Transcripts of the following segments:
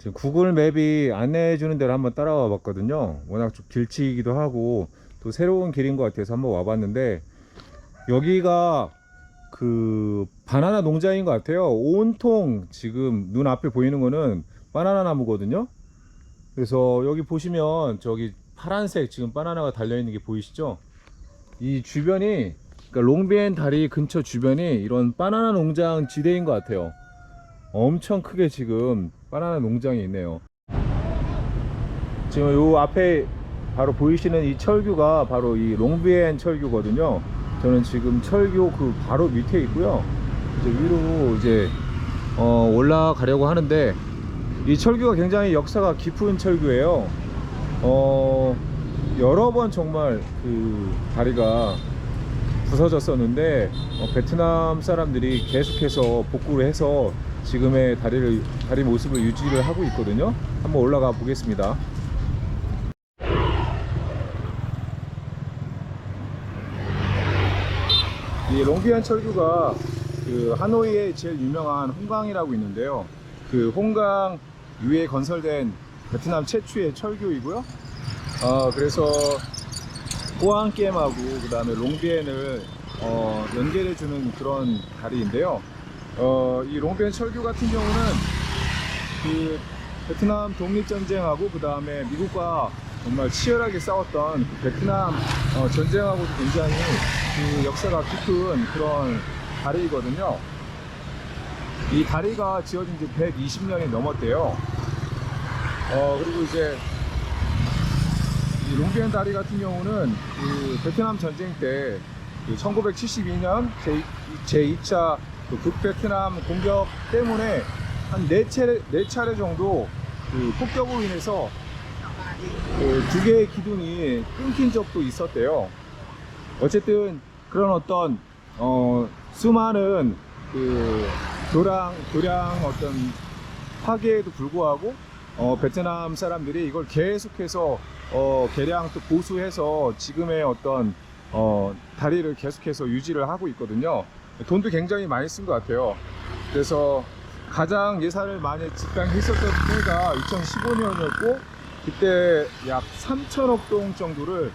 지금 구글 맵이 안내해 주는 대로 한번 따라와 봤거든요. 워낙 좀 길치기도 하고 또 새로운 길인 것 같아서 한번 와봤는데, 여기가 그 바나나 농장인 것 같아요. 온통 지금 눈 앞에 보이는 거는 바나나 나무거든요. 그래서 여기 보시면 저기 파란색 지금 바나나가 달려 있는 게 보이시죠? 이 주변이, 그러니까 롱비엔 다리 근처 주변이 이런 바나나 농장 지대인 것 같아요. 엄청 크게 지금 바나나 농장이 있네요. 지금 요 앞에 바로 보이시는 이 철교가 바로 이 롱비엔 철교거든요. 저는 지금 철교 그 바로 밑에 있고요. 이제 위로 이제 올라가려고 하는데, 이 철교가 굉장히 역사가 깊은 철교예요. 여러 번 정말 그 다리가 부서졌었는데, 베트남 사람들이 계속해서 복구를 해서 지금의 다리 모습을 유지를 하고 있거든요. 한번 올라가 보겠습니다. 이 롱비엔 철교가 그 하노이에 제일 유명한 홍강이라고 있는데요. 그 홍강 위에 건설된 베트남 최초의 철교이고요. 그래서 호안게임하고 그 다음에 롱비엔을 연결해주는 그런 다리인데요. 이 롱비엔 철교 같은 경우는 그 베트남 독립전쟁하고 그 다음에 미국과 정말 치열하게 싸웠던 그 베트남 전쟁하고도 굉장히 그 역사가 깊은 그런 다리이거든요. 이 다리가 지어진 지 120년이 넘었대요. 그리고 이제 이 롱비엔 다리 같은 경우는 그 베트남 전쟁 때 그 1972년 제2차 그 북베트남 공격 때문에 한 4차례 정도 그 폭격으로 인해서 그 2개의 기둥이 끊긴 적도 있었대요. 어쨌든 그런 어떤 수많은 그 교량 어떤 파괴에도 불구하고 베트남 사람들이 이걸 계속해서 개량 또 보수해서 지금의 어떤 다리를 계속해서 유지를 하고 있거든요. 돈도 굉장히 많이 쓴 것 같아요. 그래서 가장 예산을 많이 집행했었던 때가 2015년이었고, 그때 약 3천억 동 정도를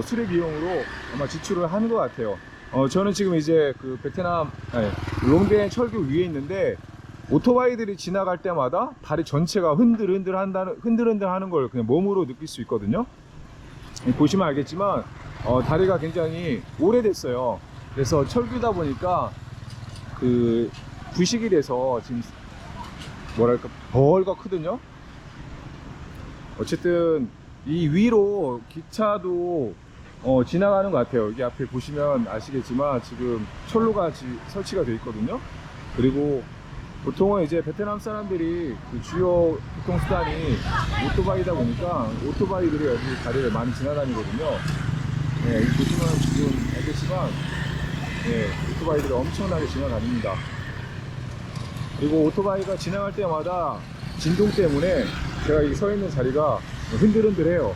수리 비용으로 아마 지출을 하는 것 같아요. 저는 지금 이제 그 베트남 롱비엔 철교 위에 있는데, 오토바이들이 지나갈 때마다 다리 전체가 흔들흔들 하는 걸 그냥 몸으로 느낄 수 있거든요. 보시면 알겠지만 다리가 굉장히 오래됐어요. 그래서 철교다 보니까 그 부식이 돼서 지금 뭐랄까 벌겋거든요. 어쨌든 이 위로 기차도 지나가는 것 같아요. 여기 앞에 보시면 아시겠지만 지금 철로가 설치가 되어 있거든요. 그리고 보통은 이제 베트남 사람들이 그 주요 교통수단이 오토바이다 보니까 오토바이들이 여기 다리를 많이 지나다니거든요. 네, 여기 보시면 지금 알겠지만 오토바이들이 엄청나게 지나다닙니다. 그리고 오토바이가 지나갈 때마다 진동 때문에 제가 여기 서 있는 자리가 흔들흔들해요.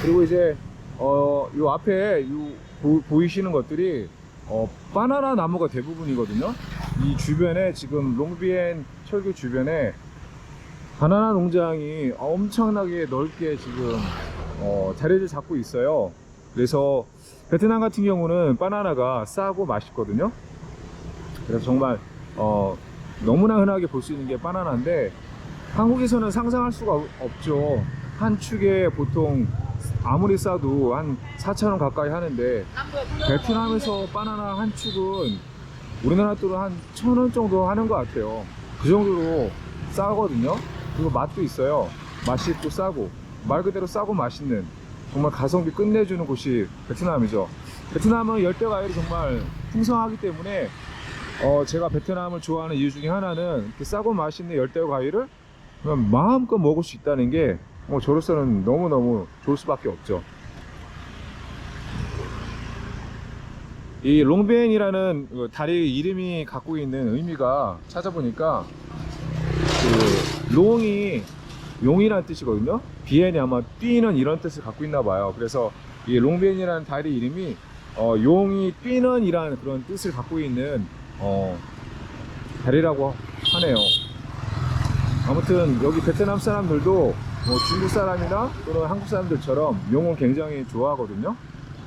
그리고 이제 요 앞에 보이시는 것들이 바나나 나무가 대부분이거든요. 이 주변에 지금 롱비엔 철교 주변에 바나나 농장이 엄청나게 넓게 지금 자리를 잡고 있어요. 그래서 베트남 같은 경우는 바나나가 싸고 맛있거든요. 그래서 정말 너무나 흔하게 볼 수 있는 게 바나나인데, 한국에서는 상상할 수가 없죠. 한 축에 보통 아무리 싸도 한 4,000원 가까이 하는데, 베트남에서 바나나 한 축은 우리나라 돈으로 한 1,000원 정도 하는 것 같아요. 그 정도로 싸거든요. 그리고 맛도 있어요. 맛있고 싸고, 말 그대로 싸고 맛있는, 정말 가성비 끝내주는 곳이 베트남이죠. 베트남은 열대과일이 정말 풍성하기 때문에 제가 베트남을 좋아하는 이유 중에 하나는 이렇게 싸고 맛있는 열대과일을 그냥 마음껏 먹을 수 있다는 게 저로서는 너무너무 좋을 수밖에 없죠. 이 롱비엔이라는 다리 이름이 갖고 있는 의미가 찾아보니까 그 롱이 용이라는 뜻이거든요. 비엔이 아마 뛰는 이런 뜻을 갖고 있나 봐요. 그래서 이 롱비엔이라는 다리 이름이 용이 뛰는 이라는 그런 뜻을 갖고 있는 다리라고 하네요. 아무튼 여기 베트남 사람들도 뭐 중국 사람이나 또는 한국 사람들처럼 용을 굉장히 좋아하거든요.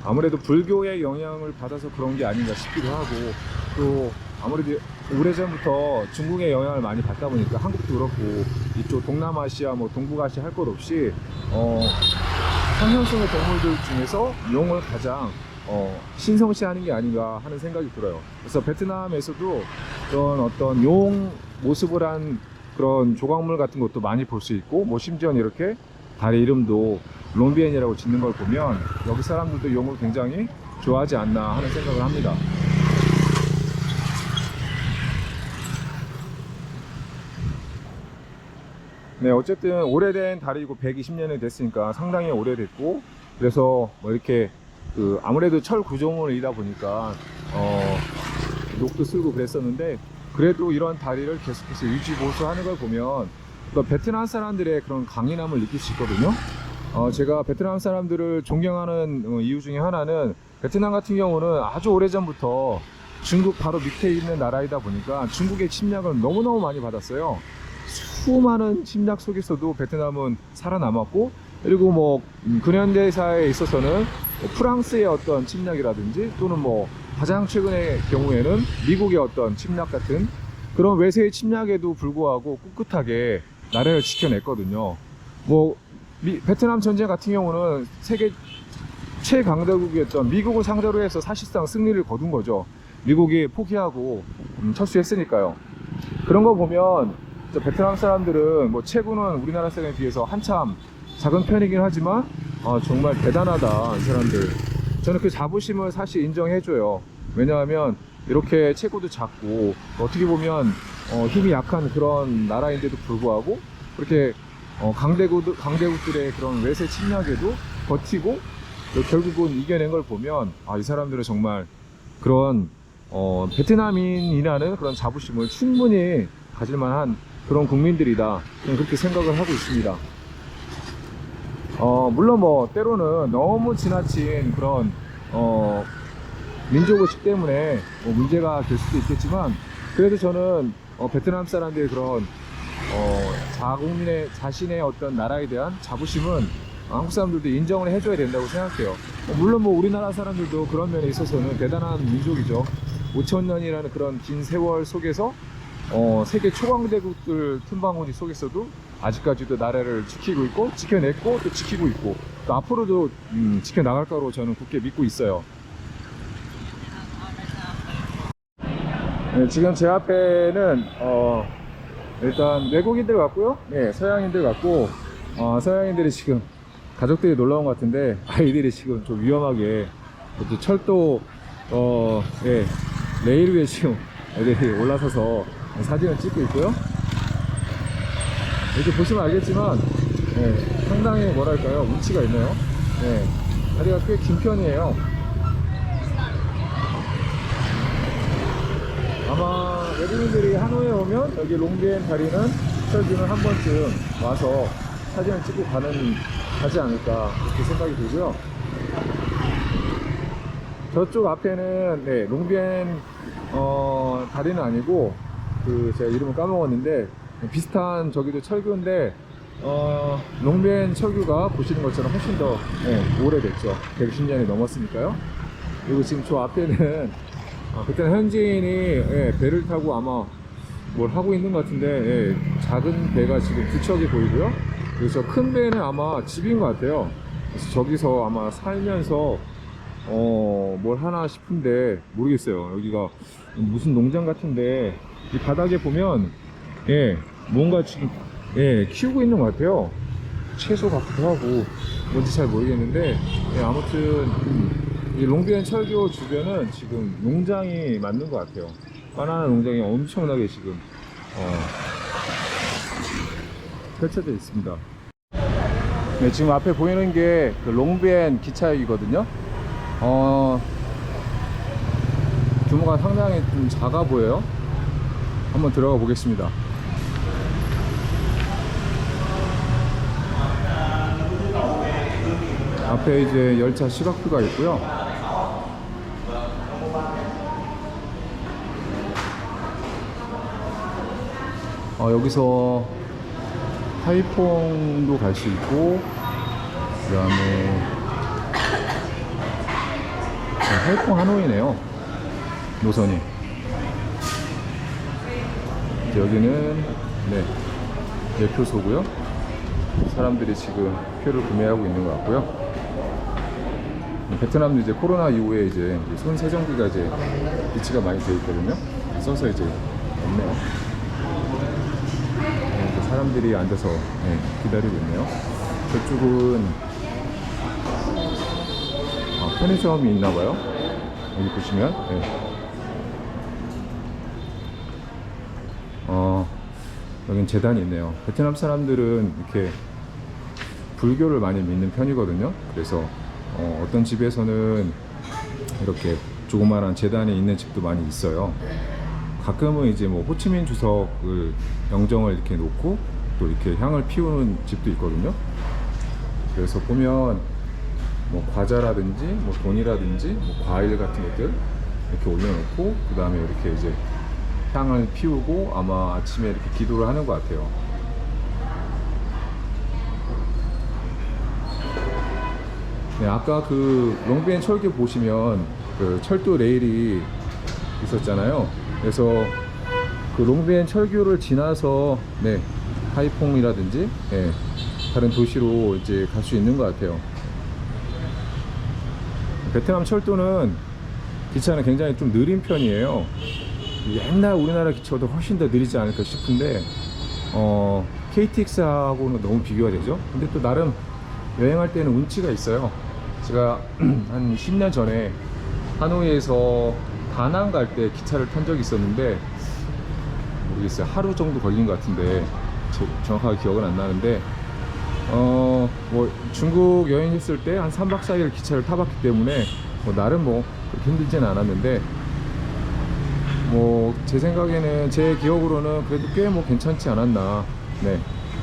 아무래도 불교의 영향을 받아서 그런 게 아닌가 싶기도 하고, 또 아무래도 오래전부터 중국의 영향을 많이 받다 보니까 한국도 그렇고 이쪽 동남아시아 뭐 동북아시아 할 것 없이 상형성의 동물들 중에서 용을 가장 신성시하는 게 아닌가 하는 생각이 들어요. 그래서 베트남에서도 그런 어떤 용 모습을 한 그런 조각물 같은 것도 많이 볼 수 있고, 뭐 심지어 이렇게 다리 이름도 롱비엔이라고 짓는 걸 보면 여기 사람들도 용을 굉장히 좋아하지 않나 하는 생각을 합니다. 네, 어쨌든 오래된 다리고 120년이 됐으니까 상당히 오래됐고, 그래서 뭐 이렇게 아무래도 철 구조물이다 보니까 녹도 쓸고 그랬었는데, 그래도 이런 다리를 계속해서 유지 보수하는 걸 보면 베트남 사람들의 그런 강인함을 느낄 수 있거든요. 제가 베트남 사람들을 존경하는 이유 중에 하나는, 베트남 같은 경우는 아주 오래전부터 중국 바로 밑에 있는 나라이다 보니까 중국의 침략을 너무너무 많이 받았어요. 수많은 침략 속에서도 베트남은 살아남았고, 그리고 뭐 근현대사에 있어서는 프랑스의 어떤 침략이라든지, 또는 뭐 가장 최근의 경우에는 미국의 어떤 침략 같은 그런 외세의 침략에도 불구하고 꿋꿋하게 나라를 지켜냈거든요. 뭐 베트남 전쟁 같은 경우는 세계 최강대국이었던 미국을 상대로 해서 사실상 승리를 거둔 거죠. 미국이 포기하고 철수했으니까요. 그런 거 보면 베트남 사람들은 뭐 체구는 우리나라 사람에 비해서 한참 작은 편이긴 하지만 정말 대단하다, 이 사람들. 저는 그 자부심을 사실 인정해줘요. 왜냐하면 이렇게 체구도 작고 어떻게 보면 힘이 약한 그런 나라인데도 불구하고 그렇게 강대국들의 그런 외세 침략에도 버티고 결국은 이겨낸 걸 보면, 이 사람들은 정말 그런 베트남인이라는 그런 자부심을 충분히 가질만한 그런 국민들이다, 그렇게 생각을 하고 있습니다. 물론 뭐 때로는 너무 지나친 그런 민족의식 때문에 뭐 문제가 될 수도 있겠지만, 그래도 저는 베트남 사람들의 그런 자신의 어떤 나라에 대한 자부심은 한국 사람들도 인정을 해줘야 된다고 생각해요. 물론 뭐 우리나라 사람들도 그런 면에 있어서는 대단한 민족이죠. 5,000년이라는 그런 긴 세월 속에서 세계 초강대국들 틈바구니 속에서도 아직까지도 나라를 지키고 있고, 지켜냈고, 또 지키고 있고, 또 앞으로도 지켜나갈 거로 저는 굳게 믿고 있어요. 네, 지금 제 앞에는 일단 외국인들 같고요. 네, 서양인들 같고, 서양인들이 지금 가족들이 놀러 온 것 같은데, 아이들이 지금 좀 위험하게 또 철도 네, 레일 위에 지금 애들이 올라서서 사진을 찍고 있고요. 이렇게 보시면 알겠지만 상당히 뭐랄까요, 운치가 있네요. 다리가 꽤 긴 편이에요. 아마 외국인들이 하노이에 오면 여기 롱비엔 다리는 철교는 한 번쯤 와서 사진을 찍고 가지 않을까, 그렇게 생각이 들고요. 저쪽 앞에는 롱비엔 다리는 아니고 제가 이름을 까먹었는데 비슷한 저기도 철교인데, 롱비엔 철교가 보시는 것처럼 훨씬 더 오래됐죠. 110년이 넘었으니까요. 그리고 지금 저 앞에는 그때는 현지인이 배를 타고 아마 뭘 하고 있는 것 같은데, 작은 배가 지금 두 척이 보이고요. 그리고 저 큰 배는 아마 집인 것 같아요. 그래서 저기서 아마 살면서 뭘 하나 싶은데 모르겠어요. 여기가 무슨 농장 같은데, 이 바닥에 보면 뭔가 지금 키우고 있는 것 같아요. 채소 같기도 하고 뭔지 잘 모르겠는데, 아무튼 이 롱비엔 철교 주변은 지금 농장이 맞는 것 같아요. 바나나 농장이 엄청나게 지금 펼쳐져 있습니다. 네, 지금 앞에 보이는 게 그 롱비엔 기차역이거든요. 규모가 상당히 좀 작아 보여요. 한번 들어가 보겠습니다. 앞에 이제 열차 시각표가 있고요. 여기서 하이퐁도 갈 수 있고, 그 다음에 하이퐁 하노이네요, 노선이. 여기는 네, 예표소고요. 사람들이 지금 표를 구매하고 있는 것 같고요. 베트남도 이제 코로나 이후에 이제 손 세정기가 이제 비치가 많이 되어 있거든요. 써서 이제 없네요. 네, 이제 사람들이 앉아서 네, 기다리고 있네요. 저쪽은 편의점이 있나봐요. 여기 보시면 네. 여긴 재단이 있네요. 베트남 사람들은 이렇게 불교를 많이 믿는 편이거든요. 그래서 어떤 집에서는 이렇게 조그마한 재단이 있는 집도 많이 있어요. 가끔은 이제 뭐 호치민 주석을 영정을 이렇게 놓고 또 이렇게 향을 피우는 집도 있거든요. 그래서 보면 뭐 과자라든지 뭐 돈이라든지 뭐 과일 같은 것들 이렇게 올려놓고 그 다음에 이렇게 이제 향을 피우고 아마 아침에 이렇게 기도를 하는 것 같아요. 네, 아까 그 롱비엔 철교 보시면 그 철도 레일이 있었잖아요. 그래서 그 롱비엔 철교를 지나서 네, 하이퐁이라든지 네, 다른 도시로 이제 갈 수 있는 것 같아요. 베트남 철도는 기차는 굉장히 좀 느린 편이에요. 옛날 우리나라 기차보다 훨씬 더 느리지 않을까 싶은데 KTX하고는 너무 비교가 되죠. 근데 또 나름 여행할 때는 운치가 있어요. 제가 한 10년 전에 하노이에서 다낭 갈 때 기차를 탄 적이 있었는데 모르겠어요. 하루 정도 걸린 것 같은데 정확하게 기억은 안 나는데 뭐 중국 여행했을 때 한 3박 4일 기차를 타봤기 때문에 뭐 나름 뭐 그렇게 힘들지는 않았는데 뭐 제 생각에는 제 기억으로는 그래도 꽤 뭐 괜찮지 않았나. 네.